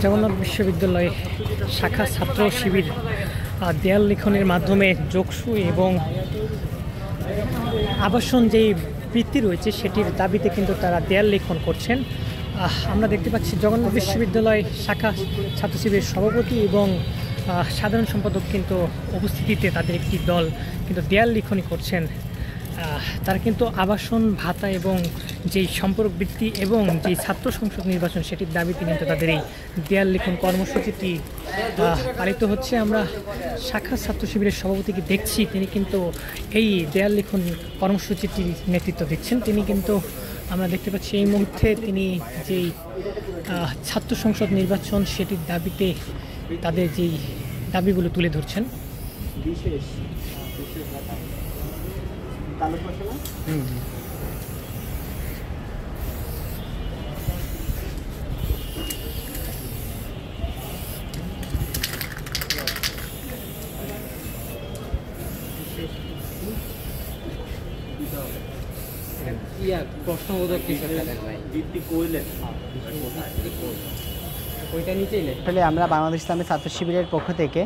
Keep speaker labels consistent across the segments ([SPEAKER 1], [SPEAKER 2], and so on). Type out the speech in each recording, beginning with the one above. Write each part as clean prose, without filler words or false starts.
[SPEAKER 1] জগন্নাথ বিশ্ববিদ্যালয় শাখা ছাত্র শিবির দেয়াল লিখনের মাধ্যমে যোগসু এবং আবাসন যেই বৃত্তি রয়েছে সেটির দাবিতে কিন্তু তারা দেয়াল লিখন করছেন। আমরা দেখতে পাচ্ছি জগন্নাথ বিশ্ববিদ্যালয় শাখা ছাত্র শিবিরের সভাপতি এবং সাধারণ সম্পাদক কিন্তু উপস্থিতিতে তাদের একটি দল কিন্তু দেয়াল লিখনই করছেন। তারা কিন্তু আবাসন ভাতা এবং যেই সম্পর্ক বৃত্তি এবং যেই ছাত্র সংসদ নির্বাচন সেটির দাবিতে কিন্তু তাদের এই দেয়াল লিখন কর্মসূচিটি পালিত হচ্ছে। আমরা শাখা ছাত্র শিবিরের সভাপতিকে দেখছি, তিনি কিন্তু এই দেয়াল লিখন কর্মসূচিটির নেতৃত্ব দিচ্ছেন। তিনি কিন্তু আমরা দেখতে পাচ্ছি এই মুহূর্তে তিনি যেই ছাত্র সংসদ নির্বাচন সেটির দাবিতে তাদের যেই দাবিগুলো তুলে ধরছেন।
[SPEAKER 2] প্রশ্নবোধক আসলে আমরা বাংলাদেশ ইসলামী ছাত্র শিবিরের পক্ষ থেকে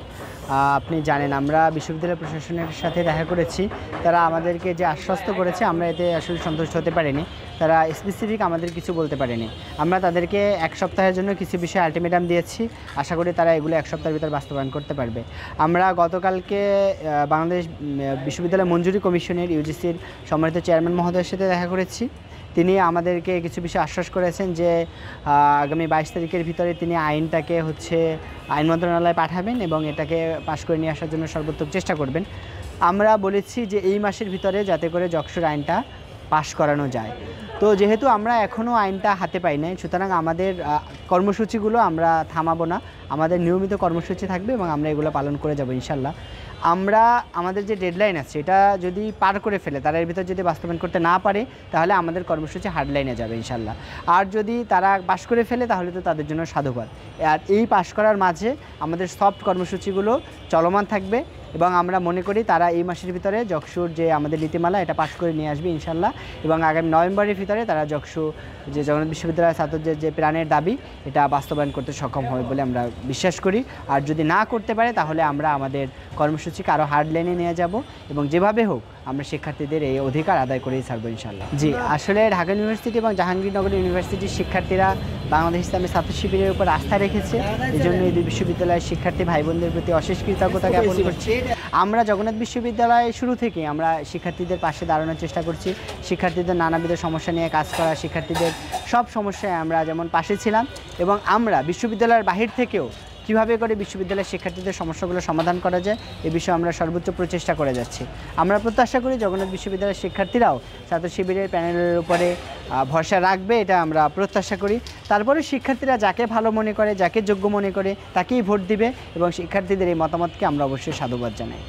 [SPEAKER 2] আপনি জানেন আমরা বিশ্ববিদ্যালয় প্রশাসনের সাথে দেখা করেছি। তারা আমাদেরকে যে আশ্বস্ত করেছে আমরা এতে আসলে সন্তুষ্ট হতে পারিনি। তারা স্পেসিফিক আমাদের কিছু বলতে পারেনি। আমরা তাদেরকে এক সপ্তাহের জন্য কিছু বিষয়ে আলটিমেটাম দিয়েছি। আশা করি তারা এগুলো এক সপ্তাহের ভিতর বাস্তবায়ন করতে পারবে। আমরা গতকালকে বাংলাদেশ বিশ্ববিদ্যালয় মঞ্জুরি কমিশনের ইউজিসির সম্মানিত চেয়ারম্যান মহোদয়ের সাথে দেখা করেছি। তিনি আমাদেরকে কিছু বিষয় আশ্বাস করেছেন যে আগামী 22 তারিখের ভিতরে তিনি আইনটাকে আইন মন্ত্রণালয়ে পাঠাবেন এবং এটাকে পাশ করে নিয়ে আসার জন্য সর্বোত্তম চেষ্টা করবেন। আমরা বলেছি যে এই মাসের ভিতরে যাতে করে যকসুর আইনটা পাশ করানো যায়। তো যেহেতু আমরা এখনও আইনটা হাতে পাই নাই, সুতরাং আমাদের কর্মসূচিগুলো আমরা থামাবো না। আমাদের নিয়মিত কর্মসূচি থাকবে এবং আমরা এগুলো পালন করে যাব ইনশাল্লাহ। আমরা আমাদের যে ডেডলাইন আছে এটা যদি পার করে ফেলে, তারা এর ভিতর যদি বাস্তবায়ন করতে না পারে, তাহলে আমাদের কর্মসূচি হার্ডলাইনে যাবে ইনশাল্লাহ। আর যদি তারা পাশ করে ফেলে তাহলে তো তাদের জন্য সাধুবাদ। আর এই পাশ করার মাঝে আমাদের সফট কর্মসূচিগুলো চলমান থাকবে এবং আমরা মনে করি তারা এই মাসের ভিতরে যকসুর যে আমাদের নীতিমালা এটা পাশ করে নিয়ে আসবে ইনশাল্লাহ। এবং আগামী নভেম্বরের ভিতরে তারা যকসু যে জগন্নাথ বিশ্ববিদ্যালয়ের ছাত্রদের যে প্রাণের দাবি এটা বাস্তবায়ন করতে সক্ষম হবে বলে আমরা বিশ্বাস করি। আর যদি না করতে পারে তাহলে আমরা আমাদের কর্মসূচিকে আরও হার্ড লাইনে নিয়ে যাব এবং যেভাবে হোক আমরা শিক্ষার্থীদের এই অধিকার আদায় করেই ছাড়বো ইনশাল্লাহ। জি, আসলে ঢাকা ইউনিভার্সিটি এবং জাহাঙ্গীরনগর ইউনিভার্সিটির শিক্ষার্থীরা বাংলাদেশ ইসলামী ছাত্র শিবিরের উপর আস্থা রেখেছে। এই জন্য এই দুই বিশ্ববিদ্যালয়ের শিক্ষার্থী ভাই বোনদের প্রতি অশেষ কৃতজ্ঞতা জ্ঞাপন করছি। আমরা জগন্নাথ বিশ্ববিদ্যালয়ে শুরু থেকে আমরা শিক্ষার্থীদের পাশে দাঁড়ানোর চেষ্টা করছি। শিক্ষার্থীদের নানাবিধ সমস্যা নিয়ে কাজ করা, শিক্ষার্থীদের সব সমস্যায় আমরা যেমন পাশে ছিলাম এবং আমরা বিশ্ববিদ্যালয়ের বাহির থেকেও কীভাবে করে বিশ্ববিদ্যালয়ের শিক্ষার্থীদের সমস্যাগুলো সমাধান করা যায় এ বিষয়ে আমরা সর্বোচ্চ প্রচেষ্টা করে যাচ্ছি। আমরা প্রত্যাশা করি জগন্নাথ বিশ্ববিদ্যালয়ের শিক্ষার্থীরাও ছাত্র শিবিরের প্যানেলের উপরে ভরসা রাখবে, এটা আমরা প্রত্যাশা করি। তারপরে শিক্ষার্থীরা যাকে ভালো মনে করে, যাকে যোগ্য মনে করে তাকেই ভোট দিবে এবং শিক্ষার্থীদের এই মতামতকে আমরা অবশ্যই সাধুবাদ জানাই।